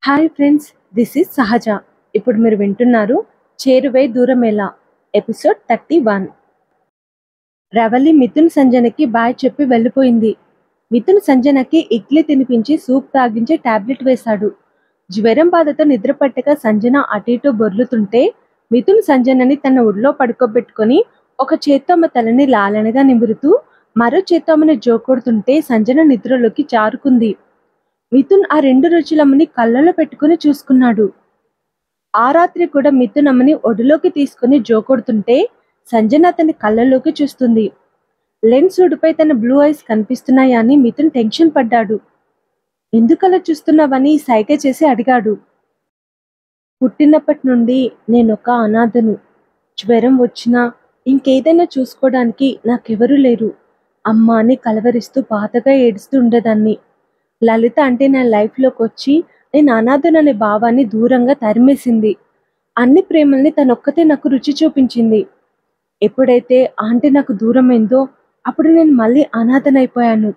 Hi friends, this is సహజ. ఇప్పుడు మీరు వింటున్నారు చేరువై దూరమేలా ఎపిసోడ్ 31. రవలి మిథున్ సంజనకి బాయ్ చెప్పి వెళ్ళిపోయింది. మిథున్ సంజనకి ఇడ్లీ తినిపించి సూప్ తాగించి టాబ్లెట్ వేశాడు. జ్వరం బాధతో నిద్రపట్టక సంజన అటు ఇటు బొర్లుతుంటే మిథున్ సంజనని తన ఒడిలో పడుకోబెట్టుకొని ఒక చేత్తో ఆమె తలని లాలనగా నిమురుతూ మరో చేత్తో ఆమెను జోకొడుతుంటే సంజన నిద్రలోకి జారుకుంది. మిథున్ ఆ 2 రోజులమ్మని కళ్ళలో పెట్టుకుని చూసుకున్నాడు. ఆ రాత్రి కూడా మిథున్ అమ్మని ఒడిలోకి తీసుకుని జోకొడుతుంటే సంజన అతని కళ్ళలోకి చూస్తుంది. లెన్స్ ఉడిపై తన బ్లూ ఐస్ కనిపిస్తున్నాయా అని మిథున్ టెన్షన్ పడ్డాడు. ఎందుకలా చూస్తున్నావని సైగ చేసి అడిగాడు. పుట్టినప్పటి నుండి నేనొక అనాథను. జ్వరం వచ్చినా ఇంకేదైనా చూసుకోవడానికి నాకెవరూ లేరు. అమ్మ అని కలవరిస్తూ బాధగా ఏడుస్తూ ఉండేదాన్ని. లలిత అంటే నా లైఫ్లోకి వచ్చి నేను అనాథననే భావాన్ని దూరంగా తరిమేసింది. అన్ని ప్రేమల్ని తనొక్కతే నాకు రుచి చూపించింది. ఎప్పుడైతే ఆంటీ నాకు దూరమైందో అప్పుడు నేను మళ్ళీ అనాథనైపోయాను.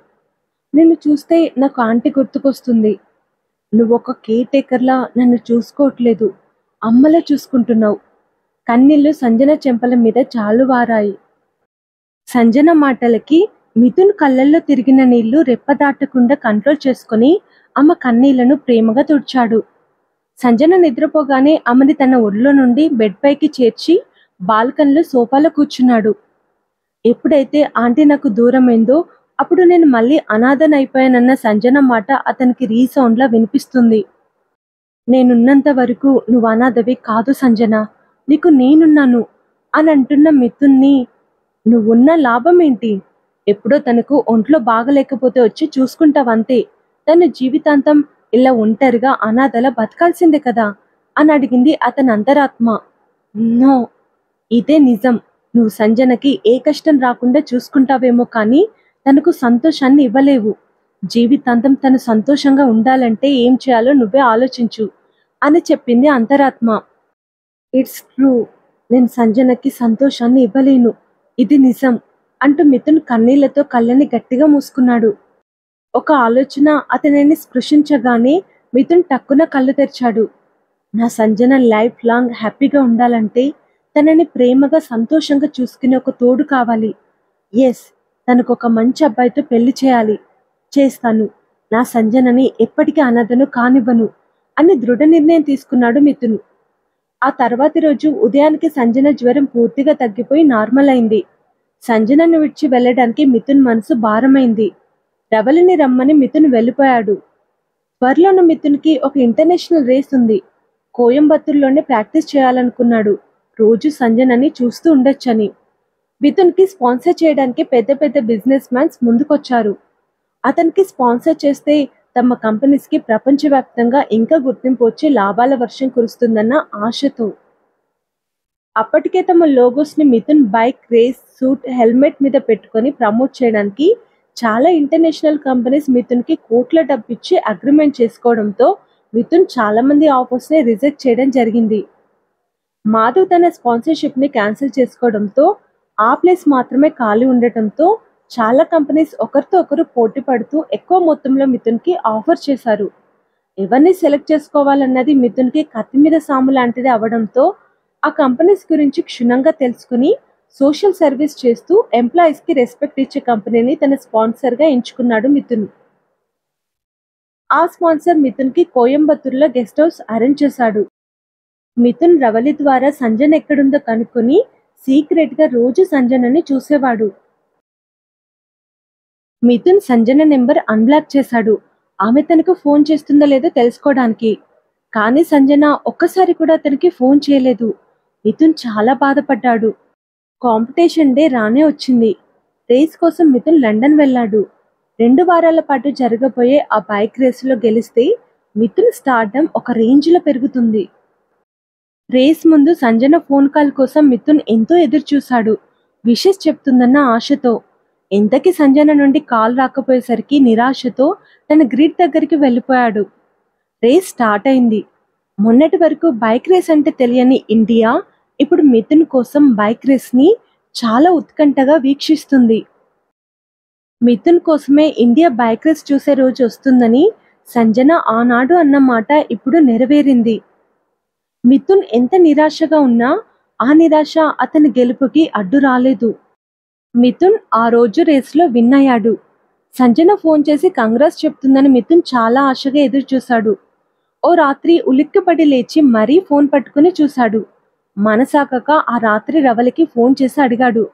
నిన్ను చూస్తే నాకు ఆంటీ గుర్తుకొస్తుంది. నువ్వొక కేర్ టేకర్లా నన్ను చూసుకోవట్లేదు, అమ్మలా చూసుకుంటున్నావు. కన్నీళ్లు సంజన చెంపల మీద జాలువారాయి. సంజన మాటలకి మిథున్ కళ్ళల్లో తిరిగిన నీళ్లు రెప్పదాటకుండా కంట్రోల్ చేసుకుని ఆమె కన్నీళ్లను ప్రేమగా తుడిచాడు. సంజన నిద్రపోగానే ఆమెని తన ఒడిలో నుండి బెడ్ పైకి చేర్చి బాల్కనీలో సోఫాలో కూర్చున్నాడు. ఎప్పుడైతే ఆంటీ నాకు దూరమైందో అప్పుడు నేను మళ్ళీ అనాథనైపోయానన్న సంజన మాట అతనికి రీసౌండ్లా వినిపిస్తుంది. నేనున్నంత వరకు నువ్వు అనాథవి కాదు సంజన, నీకు నేనున్నాను అని అంటున్న మిథున్ని నువ్వున్న లాభం ఏంటి? ఎప్పుడో తనకు ఒంట్లో బాగలేకపోతే వచ్చి చూసుకుంటావంతే. తన జీవితాంతం ఇలా ఒంటరిగా అనాథల బతకాల్సిందే కదా అని అడిగింది అతని అంతరాత్మ. నో, ఇదే నిజం. నువ్వు సంజనకి ఏ కష్టం రాకుండా చూసుకుంటావేమో కానీ తనకు సంతోషాన్ని ఇవ్వలేవు. జీవితాంతం తను సంతోషంగా ఉండాలంటే ఏం చేయాలో నువ్వే ఆలోచించు అని చెప్పింది అంతరాత్మ. ఇట్స్ ట్రూ, నేను సంజనకి సంతోషాన్ని ఇవ్వలేను, ఇది నిజం అంటూ మిథున్ కన్నీళ్లతో కళ్ళని గట్టిగా మూసుకున్నాడు. ఒక ఆలోచన అతనిని స్పృశించగానే మిథున్ టక్కున కళ్ళు తెరిచాడు. నా సంజన లైఫ్ లాంగ్ హ్యాపీగా ఉండాలంటే తనని ప్రేమగా సంతోషంగా చూసుకునే ఒక తోడు కావాలి. ఎస్, తనకు ఒక మంచి అబ్బాయితో పెళ్లి చేయాలి. చేస్తాను. నా సంజనని ఎప్పటికీ అనాథను కానివ్వను అని దృఢ నిర్ణయం తీసుకున్నాడు మిథున్. ఆ తర్వాతి రోజు ఉదయానికి సంజన జ్వరం పూర్తిగా తగ్గిపోయి నార్మల్ అయింది. సంజనను విడిచి వెళ్ళడానికి మిథున్ మనసు భారమైంది. రవలిని రమ్మని మిథున్ వెళ్ళిపోయాడు. త్వరలోనే మిథున్కి ఒక ఇంటర్నేషనల్ రేస్ ఉంది. కోయంబత్తూరులోనే ప్రాక్టీస్ చేయాలనుకున్నాడు, రోజు సంజనని చూస్తూ ఉండొచ్చని. మిథున్కి స్పాన్సర్ చేయడానికి పెద్ద పెద్ద బిజినెస్ మ్యాన్స్ ముందుకొచ్చారు. అతనికి స్పాన్సర్ చేస్తే తమ కంపెనీస్కి ప్రపంచవ్యాప్తంగా ఇంకా గుర్తింపు వచ్చి లాభాల వర్షం కురుస్తుందన్న ఆశతో. అప్పటికే తమ లోగోస్ని Mithun bike, race, suit, helmet మీద పెట్టుకొని ప్రమోట్ చేయడానికి చాలా ఇంటర్నేషనల్ కంపెనీస్ మిథున్కి కోట్ల డబ్బిచ్చి అగ్రిమెంట్ చేసుకోవడంతో మిథున్ చాలా మంది ఆఫర్స్ని రిజెక్ట్ చేయడం జరిగింది. మాధవ్ తన స్పాన్సర్షిప్ని క్యాన్సిల్ చేసుకోవడంతో ఆ ప్లేస్ మాత్రమే ఖాళీ ఉండటంతో చాలా కంపెనీస్ ఒకరితో ఒకరు పోటీ పడుతూ ఎక్కువ మొత్తంలో మిథున్కి ఆఫర్ చేశారు. ఎవరిని సెలెక్ట్ చేసుకోవాలన్నది మిథున్కి కత్తి మీద సాము లాంటిది అవడంతో ఆ కంపెనీస్ గురించి క్షుణ్ణంగా తెలుసుకుని సోషల్ సర్వీస్ చేస్తూ ఎంప్లాయీస్కి రెస్పెక్ట్ ఇచ్చే కంపెనీని తన స్పాన్సర్గా ఎంచుకున్నాడు మిథున్. ఆ స్పాన్సర్ మిథున్కి కోయంబత్తూరులో గెస్ట్ హౌస్ అరేంజ్ చేశాడు. మిథున్ రవలి ద్వారా సంజన ఎక్కడుందో కనుక్కొని సీక్రెట్గా రోజు సంజనని చూసేవాడు. మిథున్ సంజన నెంబర్ అన్బ్లాక్ చేశాడు, ఆమె తనకు ఫోన్ చేస్తుందో లేదో తెలుసుకోవడానికి. కానీ సంజన ఒక్కసారి కూడా అతనికి ఫోన్ చేయలేదు. మిథున్ చాలా బాధపడ్డాడు. కాంపిటీషన్ డే రానే వచ్చింది. రేస్ కోసం మిథున్ లండన్ వెళ్ళాడు. 2 వారాల పాటు జరగబోయే ఆ బైక్ రేసులో గెలిస్తే మిథున్ స్టార్డమ్ ఒక రేంజ్లో పెరుగుతుంది. రేస్ ముందు సంజన ఫోన్ కాల్ కోసం మిథున్ ఎంతో ఎదురు చూశాడు, విషెస్ చెప్తుందన్న ఆశతో. ఎంతకీ సంజన నుండి కాల్ రాకపోయేసరికి నిరాశతో తన గ్రిడ్ దగ్గరికి వెళ్ళిపోయాడు. రేస్ స్టార్ట్ అయింది. మొన్నటి వరకు బైక్ రేస్ అంటే తెలియని ఇండియా ఇప్పుడు మిథున్ కోసం బైక్ రేస్ని చాలా ఉత్కంఠగా వీక్షిస్తుంది. మిథున్ కోసమే ఇండియా బైక్ రేస్ చూసే రోజు వస్తుందని సంజన ఆనాడు అన్న మాట ఇప్పుడు నెరవేరింది. మిథున్ ఎంత నిరాశగా ఉన్నా ఆ నిరాశ అతని గెలుపుకి అడ్డు రాలేదు. మిథున్ ఆ రోజు రేసులో విన్ అయ్యాడు. సంజన ఫోన్ చేసి కంగ్రాట్స్ చెప్తుందని మిథున్ చాలా ఆశగా ఎదురు చూశాడు. ఓ రాత్రి ఉలిక్కిపడి లేచి మరీ ఫోన్ పట్టుకుని చూశాడు. మనసాగక ఆ రాత్రి రవలికి ఫోన్ చేసి అడిగాడు.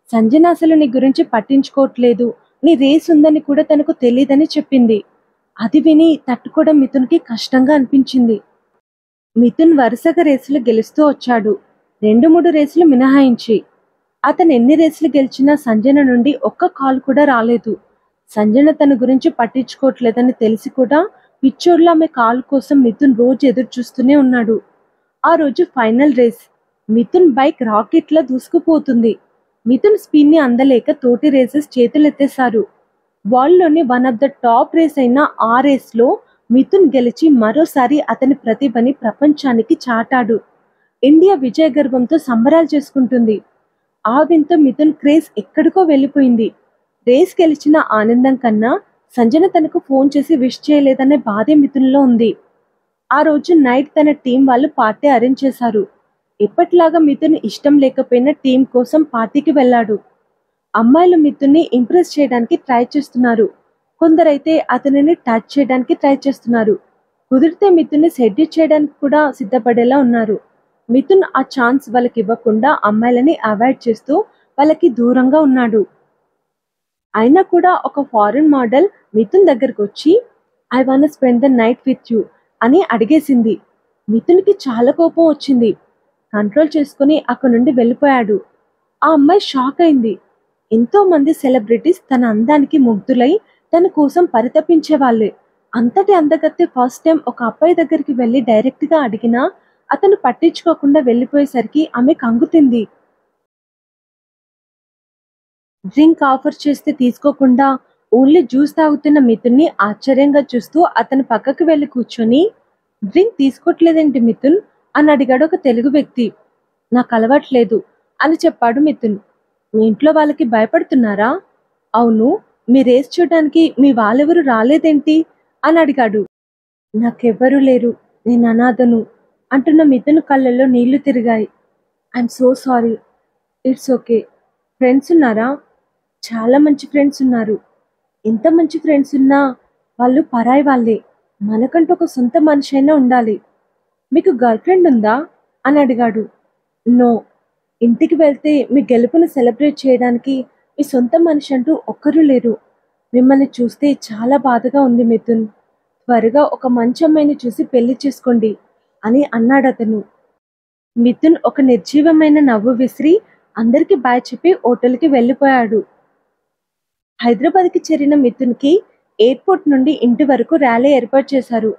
సంజన అసలు నీ గురించి పట్టించుకోవట్లేదు, నీ రేస్ ఉందని కూడా తనకు తెలియదని చెప్పింది. అది విని తట్టుకోవడం మిథున్కి కష్టంగా అనిపించింది. మిథున్ వరుసగా రేసులు గెలుస్తూ వచ్చాడు, 2-3 రేసులు మినహాయించి. అతను ఎన్ని రేసులు గెలిచినా సంజన నుండి ఒక్క కాల్ కూడా రాలేదు. సంజన తన గురించి పట్టించుకోవట్లేదని తెలిసి కూడా పిచ్చోడ్లా ఆమె కాల్ కోసం మిథున్ రోజు ఎదురు చూస్తూనే ఉన్నాడు. ఆ రోజు ఫైనల్ రేస్. మిథున్ బైక్ రాకెట్లా దూసుకుపోతుంది. మిథున్ స్పీడ్ ని అందలేక తోటి రేసెస్ చేతులెత్తేశారు. వరల్డ్లోని one of the top race అయిన ఆ రేస్లో మిథున్ గెలిచి మరోసారి అతని ప్రతిభని ప్రపంచానికి చాటాడు. ఇండియా విజయ గర్వంతో సంబరాలు చేసుకుంటుంది. ఆ వింతో మిథున్ క్రేజ్ ఎక్కడికో వెళ్ళిపోయింది. రేస్ గెలిచిన ఆనందం కన్నా సంజన తనకు ఫోన్ చేసి విష్ చేయలేదనే బాధే మిథున్లో ఉంది. ఆ రోజు నైట్ తన టీం వాళ్ళు పార్టీ అరేంజ్ చేశారు. ఎప్పటిలాగా మిథున్ ఇష్టం లేకపోయినా టీం కోసం పార్టీకి వెళ్ళాడు. అమ్మాయిలు మిథున్ని ఇంప్రెస్ చేయడానికి ట్రై చేస్తున్నారు. కొందరైతే అతనిని టచ్ చేయడానికి ట్రై చేస్తున్నారు. కుదిరితే మిథున్ని సెడ్యూట్ చేయడానికి కూడా సిద్ధపడేలా ఉన్నారు. మిథున్ ఆ ఛాన్స్ వాళ్ళకి ఇవ్వకుండా అమ్మాయిలని అవాయిడ్ చేస్తూ వాళ్ళకి దూరంగా ఉన్నాడు. అయినా కూడా ఒక ఫారిన్ మోడల్ మిథున్ దగ్గరకు వచ్చి I want spend the night with you అని అడిగేసింది. మిథున్కి చాలా కోపం వచ్చింది. కంట్రోల్ చేసుకుని అక్కడి నుండి వెళ్ళిపోయాడు. ఆ అమ్మాయి షాక్ అయింది. ఎంతో మంది సెలబ్రిటీస్ తన అందానికి ముగ్ధులై తన కోసం పరితపించేవాళ్ళే. అంతటి అందగత్తె ఫస్ట్ టైం ఒక అబ్బాయి దగ్గరికి వెళ్ళి డైరెక్ట్గా అడిగినా అతను పట్టించుకోకుండా వెళ్ళిపోయేసరికి ఆమె కంగుతింది. డ్రింక్ ఆఫర్ చేస్తే తీసుకోకుండా ఓన్లీ జ్యూస్ తాగుతున్న మిథున్ని ఆశ్చర్యంగా చూస్తూ అతని పక్కకు వెళ్ళి కూర్చొని డ్రింక్ తీసుకోవట్లేదేంటి మిథున్ అని అడిగాడు ఒక తెలుగు వ్యక్తి. నాకు అలవాట్లేదు అని చెప్పాడు మిథున్. మీ ఇంట్లో వాళ్ళకి భయపడుతున్నారా? అవును, మీ రేస్ చూడడానికి మీ వాళ్ళెవరు రాలేదేంటి అని అడిగాడు. నాకెవ్వరూ లేరు, నేను అనాథను అంటున్న మిథున్ కళ్ళల్లో నీళ్లు తిరిగాయి. I'm so sorry. It's okay. Friends ఉన్నారా? చాలా మంచి ఫ్రెండ్స్ ఉన్నారు. ఎంత మంచి ఫ్రెండ్స్ ఉన్నా వాళ్ళు పరాయి వాళ్ళే. మనకంటూ ఒక సొంత మనిషి అయినా ఉండాలి. మీకు గర్ల్ ఫ్రెండ్ ఉందా అని అడిగాడు. నో. ఇంటికి వెళ్తే మీ గెలుపును సెలబ్రేట్ చేయడానికి మీ సొంత మనిషి అంటూ ఒక్కరూ లేరు. మిమ్మల్ని చూస్తే చాలా బాధగా ఉంది మిథున్. త్వరగా ఒక మంచి అమ్మాయిని చూసి పెళ్లి చేసుకోండి అని అన్నాడు అతను. మిథున్ ఒక నిర్జీవమైన నవ్వు విసిరి అందరికీ బాయ్ చెప్పి హోటల్కి వెళ్ళిపోయాడు. హైదరాబాద్కి చేరిన మిథున్కి ఎయిర్పోర్ట్ నుండి ఇంటి వరకు ర్యాలీ ఏర్పాటు చేశారు.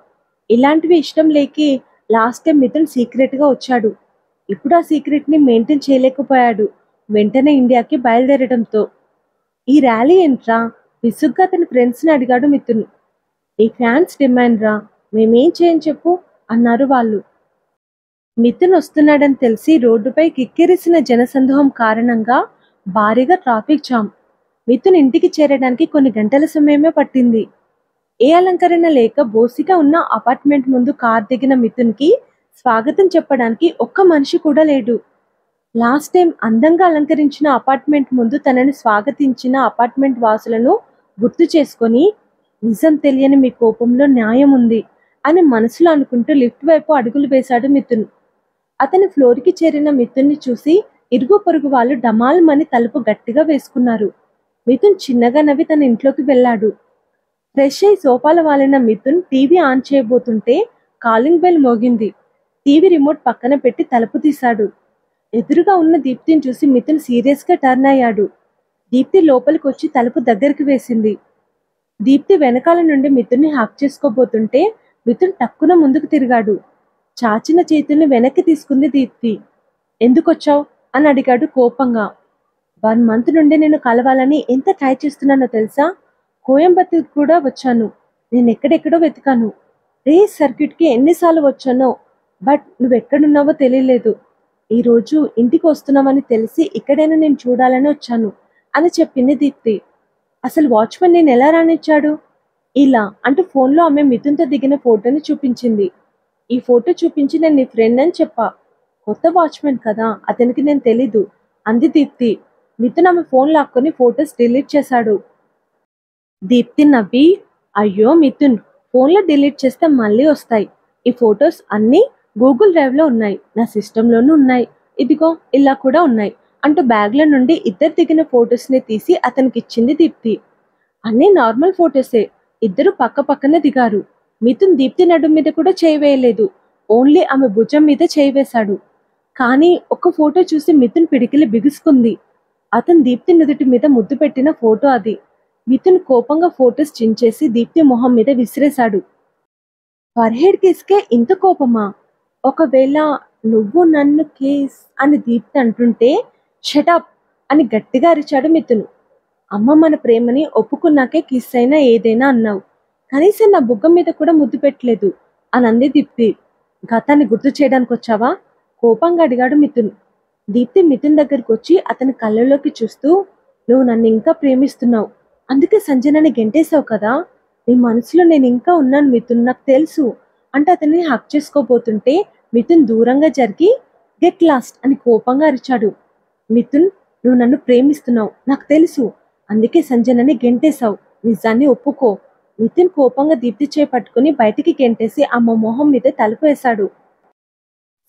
ఇలాంటివి ఇష్టం లేకి లాస్ట్ టైం మిథున్ సీక్రెట్గా వచ్చాడు. ఇప్పుడు ఆ సీక్రెట్ని మెయింటైన్ చేయలేకపోయాడు వెంటనే ఇండియాకి బయలుదేరడంతో. ఈ ర్యాలీ ఏంట్రా విసుగ్గా తన ఫ్రెండ్స్ని అడిగాడు మిథున్. ఈ ఫ్యాన్స్ డిమాండ్ రా, మేమేం చేయని చెప్పు అన్నారు వాళ్ళు. మిథున్ వస్తున్నాడని తెలిసి రోడ్డుపై కిక్కిరిసిన జనసందోహం కారణంగా భారీగా ట్రాఫిక్ జామ్. మిథున్ ఇంటికి చేరడానికి కొన్ని గంటల సమయమే పట్టింది. ఏ అలంకరణ లేక బోసిగా ఉన్న అపార్ట్మెంట్ ముందు కార్ దిగిన మిథున్కి స్వాగతం చెప్పడానికి ఒక్క మనిషి కూడా లేడు. లాస్ట్ టైం అందంగా అలంకరించిన అపార్ట్మెంట్ ముందు తనని స్వాగతించిన అపార్ట్మెంట్ వాసులను గుర్తు చేసుకొని నిజం తెలియని మీ కోపంలో న్యాయం ఉంది అని మనసులో అనుకుంటూ లిఫ్ట్ వైపు అడుగులు వేశాడు మిథున్. అతని ఫ్లోర్కి చేరిన మిథున్ని చూసి ఇరుగు పొరుగు వాళ్ళు డమాల్మని తలుపు గట్టిగా వేసుకున్నారు. మిథున్ చిన్నగా నవ్వి తన ఇంట్లోకి వెళ్ళాడు. ఫ్రెష్ అయి సోఫాల వాలిన మిథున్ టీవీ ఆన్ చేయబోతుంటే కాలింగ్ బెల్ మోగింది. టీవీ రిమోట్ పక్కన పెట్టి తలుపు తీశాడు. ఎదురుగా ఉన్న దీప్తిని చూసి మిథున్ సీరియస్గా టర్న్ అయ్యాడు. దీప్తి లోపలికి వచ్చి తలుపు దగ్గరికి వేసింది. దీప్తి వెనకాల నుండి మిథున్ని హాక్ చేసుకోబోతుంటే మిథున్ టక్కున ముందుకు తిరిగాడు. చాచిన చేతుల్ని వెనక్కి తీసుకుంది దీప్తి. ఎందుకొచ్చావు అని అడిగాడు కోపంగా. 1 మంత్ నుండి నేను కలవాలని ఎంత ట్రై చేస్తున్నానో తెలుసా? కోయంబత్తూర్ కూడా వచ్చాను. నేను ఎక్కడెక్కడో వెతికాను. రేస్ సర్క్యూట్కి ఎన్నిసార్లు వచ్చానో, బట్ నువ్వెక్కడున్నావో తెలియలేదు. ఈరోజు ఇంటికి వస్తున్నావని తెలిసి ఇక్కడైనా నేను చూడాలని వచ్చాను అని చెప్పింది దీప్తి. అసలు వాచ్మెన్ నేను ఎలా రానిచ్చాడు? ఇలా అంటూ ఫోన్లో ఆమె మిథున్తో దిగిన ఫోటోని చూపించింది. ఈ ఫోటో చూపించి నేను నీ ఫ్రెండ్ అని చెప్పా. కొత్త వాచ్మెన్ కదా, అతనికి నేను తెలీదు అంది దీప్తి. మిథున్ ఆమె ఫోన్ లాక్కొని ఫొటోస్ డిలీట్ చేశాడు. దీప్తి నవ్వి, అయ్యో మిథున్, ఫోన్లో డిలీట్ చేస్తే మళ్ళీ వస్తాయి. ఈ ఫొటోస్ అన్నీ గూగుల్ డ్రైవ్లో ఉన్నాయి, నా సిస్టంలోనూ ఉన్నాయి, ఇదిగో ఇలా కూడా ఉన్నాయి అంటూ బ్యాగ్ల నుండి ఇద్దరు దిగిన ఫొటోస్ని తీసి అతనికి ఇచ్చింది దీప్తి. అన్నీ నార్మల్ ఫొటోసే. ఇద్దరు పక్క పక్కనే దిగారు. మిథున్ దీప్తి నడుం మీద కూడా చేయి వేయలేదు, ఓన్లీ ఆమె భుజం మీద చేయి వేశాడు. కానీ ఒక్క ఫోటో చూసి మిథున్ పిడికిలి బిగుసుకుంది. అతను దీప్తి నుదుటి మీద ముద్దు పెట్టిన ఫోటో అది. మిథున్ కోపంగా ఫొటోస్ చించేసి దీప్తి మొహం మీద విసిరేశాడు. ఫర్హెడ్ కేసుకే ఇంత కోపమా? ఒకవేళ నువ్వు నన్ను కేస్ అని దీప్తి అంటుంటే షటప్ అని గట్టిగా అరిచాడు మిథున్. అమ్మ మన ప్రేమని ఒప్పుకున్నాకే కిస్ అయినా ఏదైనా అన్నావు, కనీసం నా బుగ్గ మీద కూడా ముద్దు పెట్టలేదు అని అంది దీప్తి. గతాన్ని గుర్తు చేయడానికి వచ్చావా? కోపంగా అడిగాడు మిథున్. దీప్తి మిథున్ దగ్గరికి వచ్చి అతని కళ్ళలోకి చూస్తూ, నువ్వు నన్ను ఇంకా ప్రేమిస్తున్నావు, అందుకే సంజనని గెంటేశావు కదా, నీ మనసులో నేను ఇంకా ఉన్నాను మిథున్, నాకు తెలుసు అంటే అతన్ని హక్ చేసుకోబోతుంటే మిథున్ దూరంగా జరిగి గెట్ లాస్ట్ అని కోపంగా అరిచాడు. మిథున్, నువ్వు నన్ను ప్రేమిస్తున్నావు, నాకు తెలుసు, అందుకే సంజనని గెంటేశావు, నిజాన్ని ఒప్పుకో. మిథున్ కోపంగా దీప్తి చేయి పట్టుకుని బయటికి గెంటేసి ఆమె మొహం మీద తలుపు వేశాడు.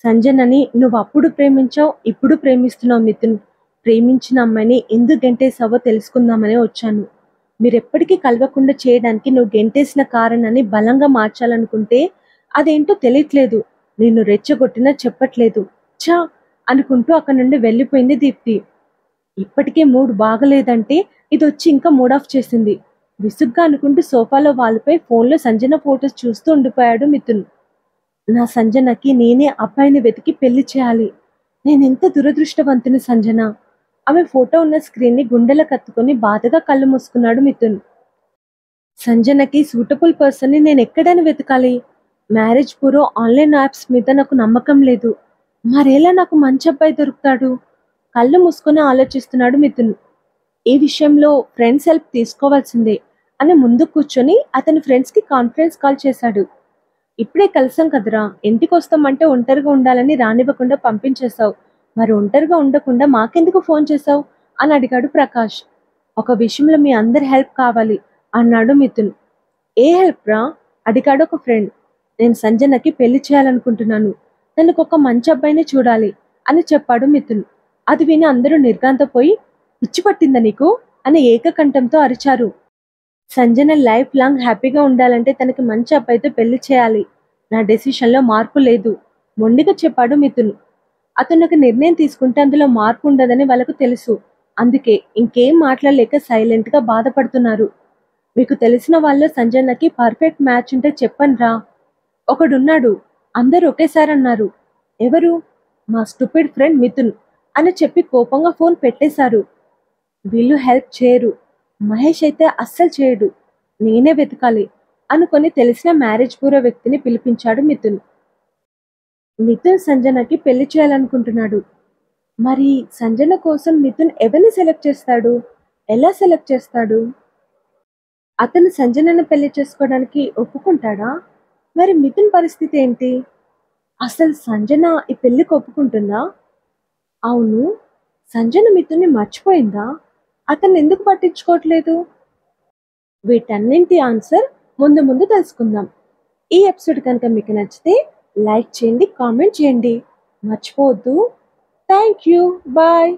సంజనని నువ్వు అప్పుడు ప్రేమించావు, ఇప్పుడు ప్రేమిస్తున్నావు మిథున్. ప్రేమించిన అమ్మాయిని ఎందుకు గెంటేసావో తెలుసుకుందామనే వచ్చాను. మీరెప్పటికీ కలవకుండా చేయడానికి నువ్వు గెంటేసిన కారణాన్ని బలంగా మార్చాలనుకుంటే అదేంటో తెలియట్లేదు. నిన్ను రెచ్చగొట్టినా చెప్పట్లేదు, ఛా అనుకుంటూ అక్కడి నుండి వెళ్ళిపోయింది దీప్తి. ఇప్పటికే మూడ్ బాగలేదంటే ఇది వచ్చి ఇంకా మూడ్ ఆఫ్ చేసింది. విసుగ్గా అనుకుంటూ సోఫాలో వాళ్ళపై ఫోన్లో సంజన ఫొటోస్ చూస్తూ ఉండిపోయాడు మిథున్. నా సంజనకి నేనే అబ్బాయిని వెతికి పెళ్లి చేయాలి. నేనెంత దురదృష్టవంతుని సంజన. ఆమె ఫోటో ఉన్న స్క్రీన్ని గుండెల కత్తుకొని బాధగా కళ్ళు మూసుకున్నాడు మిథున్. సంజనకి సూటబుల్ పర్సన్ని నేను ఎక్కడని వెతకాలి? మ్యారేజ్ బ్యూరో ఆన్లైన్ యాప్స్ మీద నాకు నమ్మకం లేదు. మరేలా నాకు మంచి అబ్బాయి దొరుకుతాడు? కళ్ళు మూసుకొని ఆలోచిస్తున్నాడు మిథున్. ఈ విషయంలో ఫ్రెండ్స్ హెల్ప్ తీసుకోవాల్సిందే అని ముందు కూర్చొని అతని ఫ్రెండ్స్కి కాన్ఫరెన్స్ కాల్ చేశాడు. ఇప్పుడే కలిసాం కదరా, ఇంటికి వస్తామంటే ఒంటరిగా ఉండాలని రానివ్వకుండా పంపించేశావు, మరి ఒంటరిగా ఉండకుండా మాకెందుకు ఫోన్ చేశావు అని అడిగాడు ప్రకాష్. ఒక విషయంలో మీ అందరి హెల్ప్ కావాలి అన్నాడు మిథున్. ఏ హెల్ప్ రా అడిగాడు ఒక ఫ్రెండ్. నేను సంజనకి పెళ్లి చేయాలనుకుంటున్నాను, తనకు ఒక మంచి అబ్బాయిని చూడాలి అని చెప్పాడు మిథున్. అది విని అందరూ నిర్ఘాంతపోయి, పిచ్చి పట్టిందా నీకు అని ఏకకంఠంతో అరిచారు. సంజన లైఫ్ లాంగ్ హ్యాపీగా ఉండాలంటే తనకి మంచి అబ్బాయితో పెళ్లి చేయాలి. నా డెసిషన్లో మార్పు లేదు మొండిగా చెప్పాడు మిథున్. అతను ఒక నిర్ణయం తీసుకుంటే అందులో మార్పు ఉండదని వాళ్ళకు తెలుసు. అందుకే ఇంకేం మాట్లాడలేక సైలెంట్గా బాధపడుతున్నారు. మీకు తెలిసిన వాళ్ళు సంజనకి పర్ఫెక్ట్ మ్యాచ్ ఉంటే చెప్పండి రా. ఒకడున్నాడు, అందరూ ఒకేసారి అన్నారు. ఎవరు? మా స్టూపిడ్ ఫ్రెండ్ మిథున్ అని చెప్పి కోపంగా ఫోన్ పెట్టేశారు. వీళ్ళు హెల్ప్ చేయరు, మహేష్ అయితే అస్సలు చేయడు, నేనే వెతకాలి అనుకొని తెలిసిన మ్యారేజ్ బ్యూరో వ్యక్తిని పిలిపించాడు మిథున్. మిథున్ సంజనకి పెళ్లి చేయాలనుకుంటున్నాడు. మరి సంజన కోసం మిథున్ ఎవరిని సెలెక్ట్ చేస్తాడు? ఎలా సెలెక్ట్ చేస్తాడు? అతను సంజనను పెళ్లి చేసుకోవడానికి ఒప్పుకుంటాడా? మరి మిథున్ పరిస్థితి ఏంటి? అసలు సంజన ఈ పెళ్లికి ఒప్పుకుంటుందా? అవును, సంజన మిథున్ని మర్చిపోయిందా? అతను ఎందుకు పట్టించుకోవట్లేదు? వీటన్నింటి ఆన్సర్ ముందు ముందు తెలుసుకుందాం. ఈ ఎపిసోడ్ కనుక మీకు నచ్చితే లైక్ చేయండి, కామెంట్ చేయండి, మర్చిపోవద్దు. Thank you, bye.